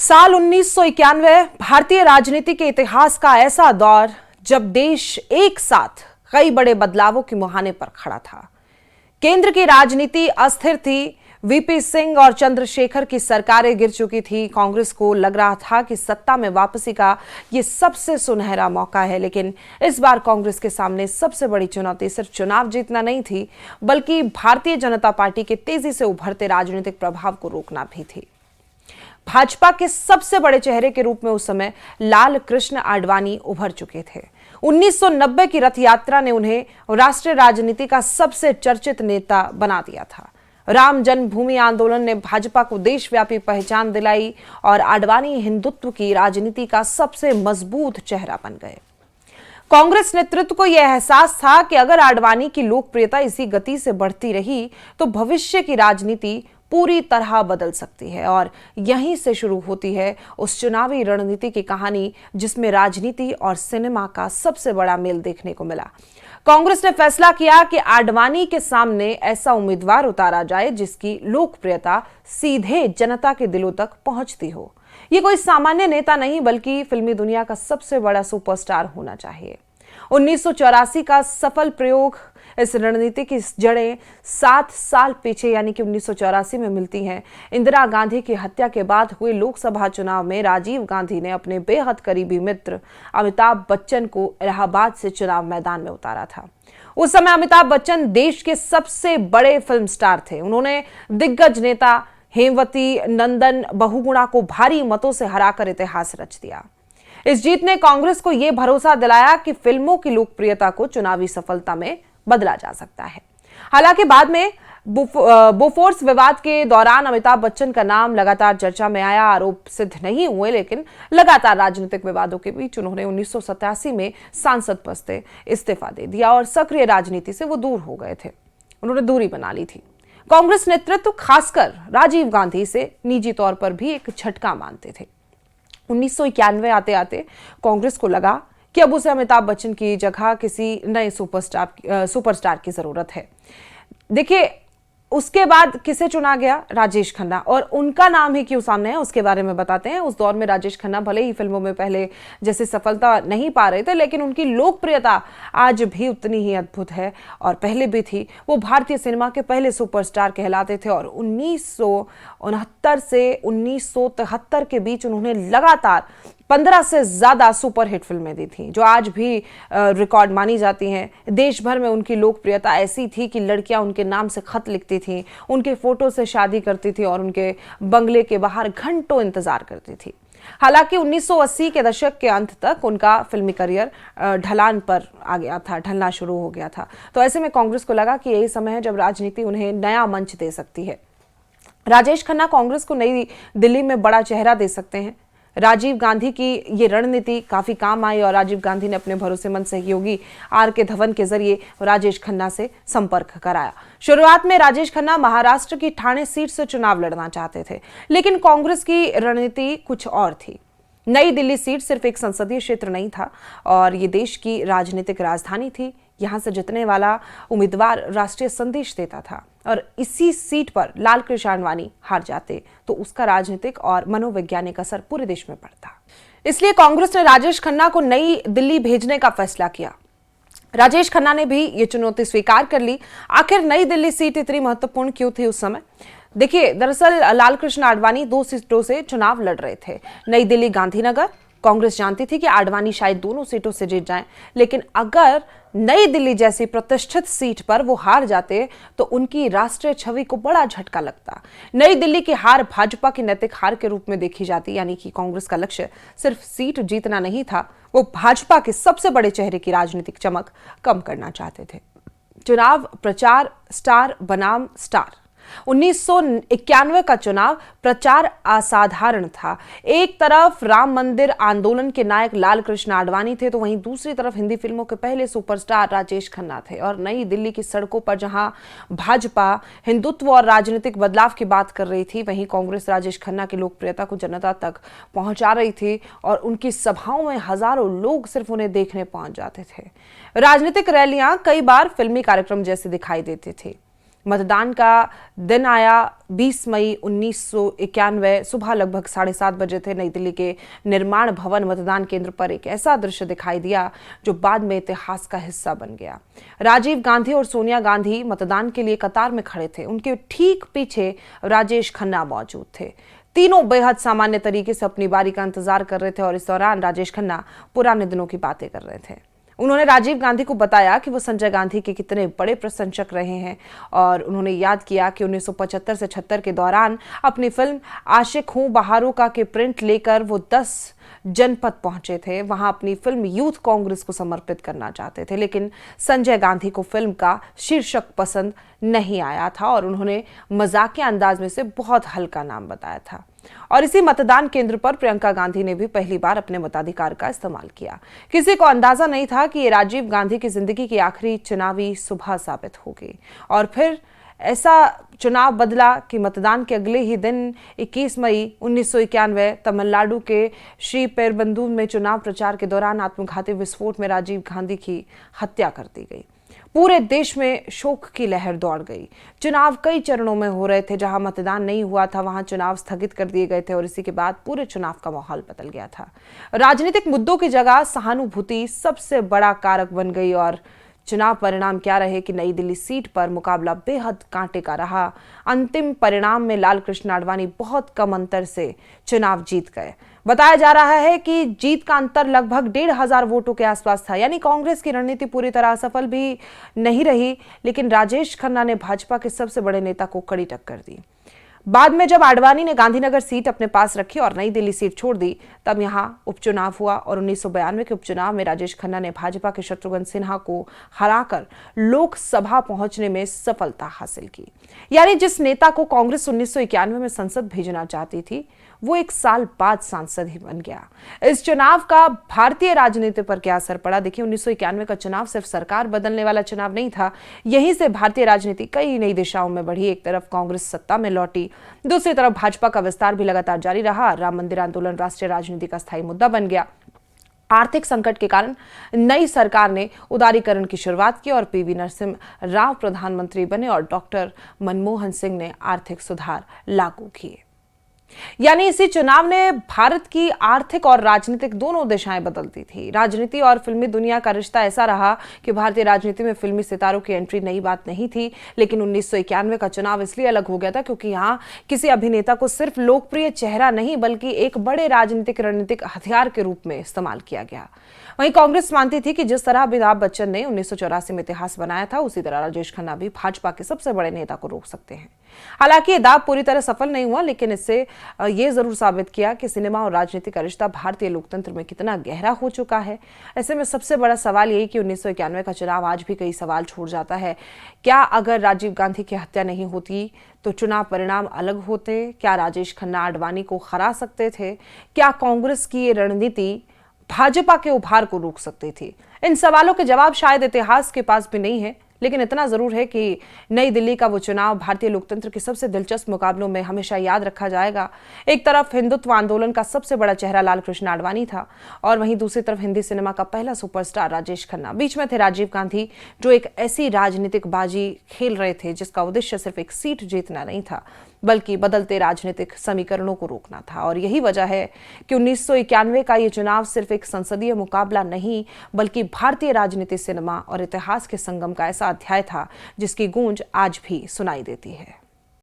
साल 1991 भारतीय राजनीति के इतिहास का ऐसा दौर जब देश एक साथ कई बड़े बदलावों के मुहाने पर खड़ा था। केंद्र की राजनीति अस्थिर थी। वीपी सिंह और चंद्रशेखर की सरकारें गिर चुकी थी। कांग्रेस को लग रहा था कि सत्ता में वापसी का ये सबसे सुनहरा मौका है, लेकिन इस बार कांग्रेस के सामने सबसे बड़ी चुनौती सिर्फ चुनाव जीतना नहीं थी, बल्कि भारतीय जनता पार्टी के तेजी से उभरते राजनीतिक प्रभाव को रोकना भी थी। भाजपा के सबसे बड़े चेहरे के रूप में उस समय लाल कृष्ण आडवाणी उभर चुके थे। 1990 की रथ यात्रा ने उन्हें राष्ट्रीय राजनीति का सबसे चर्चित नेता बना दिया था। राम जन्मभूमि आंदोलन ने भाजपा को देशव्यापी पहचान दिलाई और आडवाणी हिंदुत्व की राजनीति का सबसे मजबूत चेहरा बन गए। कांग्रेस नेतृत्व को यह एहसास था कि अगर आडवाणी की लोकप्रियता इसी गति से बढ़ती रही तो भविष्य की राजनीति पूरी तरह बदल सकती है। और यहीं से शुरू होती है उस चुनावी रणनीति की कहानी जिसमें राजनीति और सिनेमा का सबसे बड़ा मेल देखने को मिला। कांग्रेस ने फैसला किया कि आडवाणी के सामने ऐसा उम्मीदवार उतारा जाए जिसकी लोकप्रियता सीधे जनता के दिलों तक पहुंचती हो। ये कोई सामान्य नेता नहीं, बल्कि फिल्मी दुनिया का सबसे बड़ा सुपरस्टार होना चाहिए। 1984 का सफल प्रयोग। इस रणनीति की जड़ें 7 साल पीछे यानी कि 1984 में मिलती हैं। इंदिरा गांधी की हत्या के बाद हुए लोकसभा चुनाव में राजीव गांधी ने अपने बेहद करीबी मित्र अमिताभ बच्चन को इलाहाबाद से चुनाव मैदान में उतारा था। उस समय अमिताभ बच्चन देश के सबसे बड़े फिल्म स्टार थे। उन्होंने दिग्गज नेता हेमवती नंदन बहुगुणा को भारी मतों से हराकर इतिहास रच दिया। इस जीत ने कांग्रेस को यह भरोसा दिलाया कि फिल्मों की लोकप्रियता को चुनावी सफलता में बदला जा सकता है। हालांकि बाद में बोफोर्स विवाद के दौरान अमिताभ बच्चन का नाम लगातार चर्चा में आया। आरोप सिद्ध नहीं हुए, लेकिन लगातार राजनीतिक विवादों के बीच उन्होंने 1987 में सांसद पद से इस्तीफा दे दिया और सक्रिय राजनीति से वो दूर हो गए थे। उन्होंने दूरी बना ली थी। कांग्रेस नेतृत्व खासकर राजीव गांधी से निजी तौर पर भी एक झटका मानते थे। 1991 आते आते कांग्रेस को लगा कि अब उसे अमिताभ बच्चन की जगह किसी नए सुपरस्टार की जरूरत है। देखिए, उसके बाद किसे चुना गया? राजेश खन्ना। और उनका नाम ही क्यों सामने है उसके बारे में बताते हैं। उस दौर में राजेश खन्ना भले ही फिल्मों में पहले जैसे सफलता नहीं पा रहे थे, लेकिन उनकी लोकप्रियता आज भी उतनी ही अद्भुत है और पहले भी थी। वो भारतीय सिनेमा के पहले सुपरस्टार कहलाते थे और 1969 से 1973 के बीच उन्होंने लगातार 15 से ज्यादा सुपरहिट फिल्में दी थी, जो आज भी रिकॉर्ड मानी जाती हैं। देश भर में उनकी लोकप्रियता ऐसी थी कि लड़कियां उनके नाम से खत लिखती थीं, उनके फोटो से शादी करती थी और उनके बंगले के बाहर घंटों इंतजार करती थी। हालांकि 1980 के दशक के अंत तक उनका फिल्मी करियर ढलान पर आ गया था, ढलना शुरू हो गया था। तो ऐसे में कांग्रेस को लगा कि यही समय है जब राजनीति उन्हें नया मंच दे सकती है। राजेश खन्ना कांग्रेस को नई दिल्ली में बड़ा चेहरा दे सकते हैं। राजीव गांधी की ये रणनीति काफी काम आई और राजीव गांधी ने अपने भरोसेमंद सहयोगी आर.के. धवन के जरिए राजेश खन्ना से संपर्क कराया। शुरुआत में राजेश खन्ना महाराष्ट्र की ठाणे सीट से चुनाव लड़ना चाहते थे, लेकिन कांग्रेस की रणनीति कुछ और थी। नई दिल्ली सीट सिर्फ एक संसदीय क्षेत्र नहीं था और ये देश की राजनीतिक राजधानी थी। यहां से जीतने वाला उम्मीदवार राष्ट्रीय संदेश देता था और इसी सीट पर लाल कृष्ण आडवाणी हार जाते तो उसका राजनीतिक और मनोवैज्ञानिक असर पूरे देश में पड़ता। इसलिए कांग्रेस ने राजेश खन्ना को नई दिल्ली भेजने का फैसला किया। राजेश खन्ना ने भी ये चुनौती स्वीकार कर ली। आखिर नई दिल्ली सीट इतनी महत्वपूर्ण क्यों थी उस समय? देखिए, दरअसल लाल कृष्ण आडवाणी 2 सीटों से चुनाव लड़ रहे थे, नई दिल्ली, गांधीनगर। कांग्रेस जानती थी कि आडवाणी शायद दोनों सीटों से जीत जाएं, लेकिन अगर नई दिल्ली जैसी प्रतिष्ठित सीट पर वो हार जाते तो उनकी राष्ट्रीय छवि को बड़ा झटका लगता। नई दिल्ली की हार भाजपा की नैतिक हार के रूप में देखी जाती, यानी कि कांग्रेस का लक्ष्य सिर्फ सीट जीतना नहीं था, वो भाजपा के सबसे बड़े चेहरे की राजनीतिक चमक कम करना चाहते थे। चुनाव प्रचार स्टार बनाम स्टार। 1991 का चुनाव प्रचार असाधारण था। एक तरफ राम मंदिर आंदोलन के नायक लाल कृष्ण आडवाणी थे, तो वहीं दूसरी तरफ हिंदी फिल्मों के पहले सुपरस्टार राजेश खन्ना थे। और नई दिल्ली की सड़कों पर जहां भाजपा हिंदुत्व और राजनीतिक बदलाव की बात कर रही थी, वहीं कांग्रेस राजेश खन्ना की लोकप्रियता को जनता तक पहुंचा रही थी और उनकी सभाओं में हजारों लोग सिर्फ उन्हें देखने पहुंच जाते थे। राजनीतिक रैलियां कई बार फिल्मी कार्यक्रम जैसे दिखाई देती थी। मतदान का दिन आया 20 मई 1991 सुबह लगभग 7:30 बजे थे। नई दिल्ली के निर्माण भवन मतदान केंद्र पर एक ऐसा दृश्य दिखाई दिया जो बाद में इतिहास का हिस्सा बन गया। राजीव गांधी और सोनिया गांधी मतदान के लिए कतार में खड़े थे। उनके ठीक पीछे राजेश खन्ना मौजूद थे। तीनों बेहद सामान्य तरीके से अपनी बारी का इंतजार कर रहे थे और इस दौरान राजेश खन्ना पुराने दिनों की बातें कर रहे थे। उन्होंने राजीव गांधी को बताया कि वो संजय गांधी के कितने बड़े प्रशंसक रहे हैं और उन्होंने याद किया कि 1975 से 76 के दौरान अपनी फिल्म आशिक हूं बहारों का के प्रिंट लेकर वो 10 जनपद पहुंचे थे। वहां अपनी फिल्म यूथ कांग्रेस को समर्पित करना चाहते थे, लेकिन संजय गांधी को फिल्म का शीर्षक पसंद नहीं आया था और उन्होंने मजाकिया अंदाज में से बहुत हल्का नाम बताया था। और इसी मतदान केंद्र पर प्रियंका गांधी ने भी पहली बार अपने मताधिकार का इस्तेमाल किया। किसी को अंदाजा नहीं था कि ये राजीव गांधी की जिंदगी की आखिरी चुनावी सुबह साबित होगी। और फिर ऐसा चुनाव बदला कि मतदान के अगले ही दिन 21 मई 1991 तमिलनाडु के श्री पेरुंबदूर में चुनाव प्रचार के दौरान आत्मघाती विस्फोट में राजीव गांधी की हत्या कर दी गई। पूरे देश में शोक की लहर दौड़ गई। चुनाव कई चरणों में हो रहे थे। जहां मतदान नहीं हुआ था वहां चुनाव स्थगित कर दिए गए थे और इसी के बाद पूरे चुनाव का माहौल बदल गया था। राजनीतिक मुद्दों की जगह सहानुभूति सबसे बड़ा कारक बन गई और चुनाव परिणाम क्या रहे कि नई दिल्ली सीट पर मुकाबला बेहद कांटे का रहा। अंतिम परिणाम में लाल कृष्ण आडवाणी बहुत कम अंतर से चुनाव जीत गए। बताया जा रहा है कि जीत का अंतर लगभग 1,500 वोटों के आसपास था। यानी कांग्रेस की रणनीति पूरी तरह सफल भी नहीं रही, लेकिन राजेश खन्ना ने भाजपा के सबसे बड़े नेता को कड़ी टक्कर दी। बाद में जब आडवाणी ने गांधीनगर सीट अपने पास रखी और नई दिल्ली सीट छोड़ दी, तब यहां उपचुनाव हुआ और 1992 के उपचुनाव में राजेश खन्ना ने भाजपा के शत्रुघ्न सिन्हा को हराकर लोकसभा पहुंचने में सफलता हासिल की। यानी जिस नेता को कांग्रेस 1991 में संसद भेजना चाहती थी, वो 1 साल बाद सांसद ही बन गया। इस चुनाव का भारतीय राजनीति पर क्या असर पड़ा? देखिए, 1991 का चुनाव सिर्फ सरकार बदलने वाला चुनाव नहीं था। यहीं से भारतीय राजनीति कई नई दिशाओं में बढ़ी। एक तरफ कांग्रेस सत्ता में लौटी, दूसरी तरफ भाजपा का विस्तार भी लगातार जारी रहा। राम मंदिर आंदोलन राष्ट्रीय राजनीति का स्थायी मुद्दा बन गया। आर्थिक संकट के कारण नई सरकार ने उदारीकरण की शुरुआत की और पीवी नरसिम्हा राव प्रधानमंत्री बने और डॉक्टर मनमोहन सिंह ने आर्थिक सुधार लागू किए। यानी इसी चुनाव ने भारत की आर्थिक और राजनीतिक दोनों दिशाएं बदल दी थी। राजनीति और फिल्मी दुनिया का रिश्ता ऐसा रहा कि भारतीय राजनीति में फिल्मी सितारों की एंट्री नई बात नहीं थी, लेकिन 1991 का चुनाव इसलिए अलग हो गया था क्योंकि यहां किसी अभिनेता को सिर्फ लोकप्रिय चेहरा नहीं बल्कि एक बड़े रणनीतिक हथियार के रूप में इस्तेमाल किया गया। वहीं कांग्रेस मानती थी कि जिस तरह अमिताभ बच्चन ने 1984 में इतिहास बनाया था, उसी तरह राजेश खन्ना भी भाजपा के सबसे बड़े नेता को रोक सकते हैं। हालांकि ये दाव पूरी तरह सफल नहीं हुआ, लेकिन इससे ये जरूर साबित किया कि सिनेमा और राजनीति का रिश्ता भारतीय लोकतंत्र में कितना गहरा हो चुका है। ऐसे में सबसे बड़ा सवाल यही कि 1991 का चुनाव आज भी कई सवाल छोड़ जाता है। क्या अगर राजीव गांधी की हत्या नहीं होती तो चुनाव परिणाम अलग होते? क्या राजेश खन्ना आडवाणी को हरा सकते थे? क्या कांग्रेस की ये रणनीति भाजपा के उभार को रोक सकती थी? इन सवालों के जवाब शायद इतिहास के पास भी नहीं है, लेकिन इतना जरूर है कि नई दिल्ली का वो चुनाव भारतीय लोकतंत्र के सबसे दिलचस्प मुकाबलों में हमेशा याद रखा जाएगा। एक तरफ हिंदुत्व आंदोलन का सबसे बड़ा चेहरा लाल कृष्ण आडवाणी था और वहीं दूसरी तरफ हिंदी सिनेमा का पहला सुपरस्टार राजेश खन्ना। बीच में थे राजीव गांधी, जो एक ऐसी राजनीतिक बाजी खेल रहे थे जिसका उद्देश्य सिर्फ एक सीट जीतना नहीं था बल्कि बदलते राजनीतिक समीकरणों को रोकना था। और यही वजह है कि 1991 का ये चुनाव सिर्फ एक संसदीय मुकाबला नहीं बल्कि भारतीय राजनीति, सिनेमा और इतिहास के संगम का ऐसा अध्याय था जिसकी गूंज आज भी सुनाई देती है।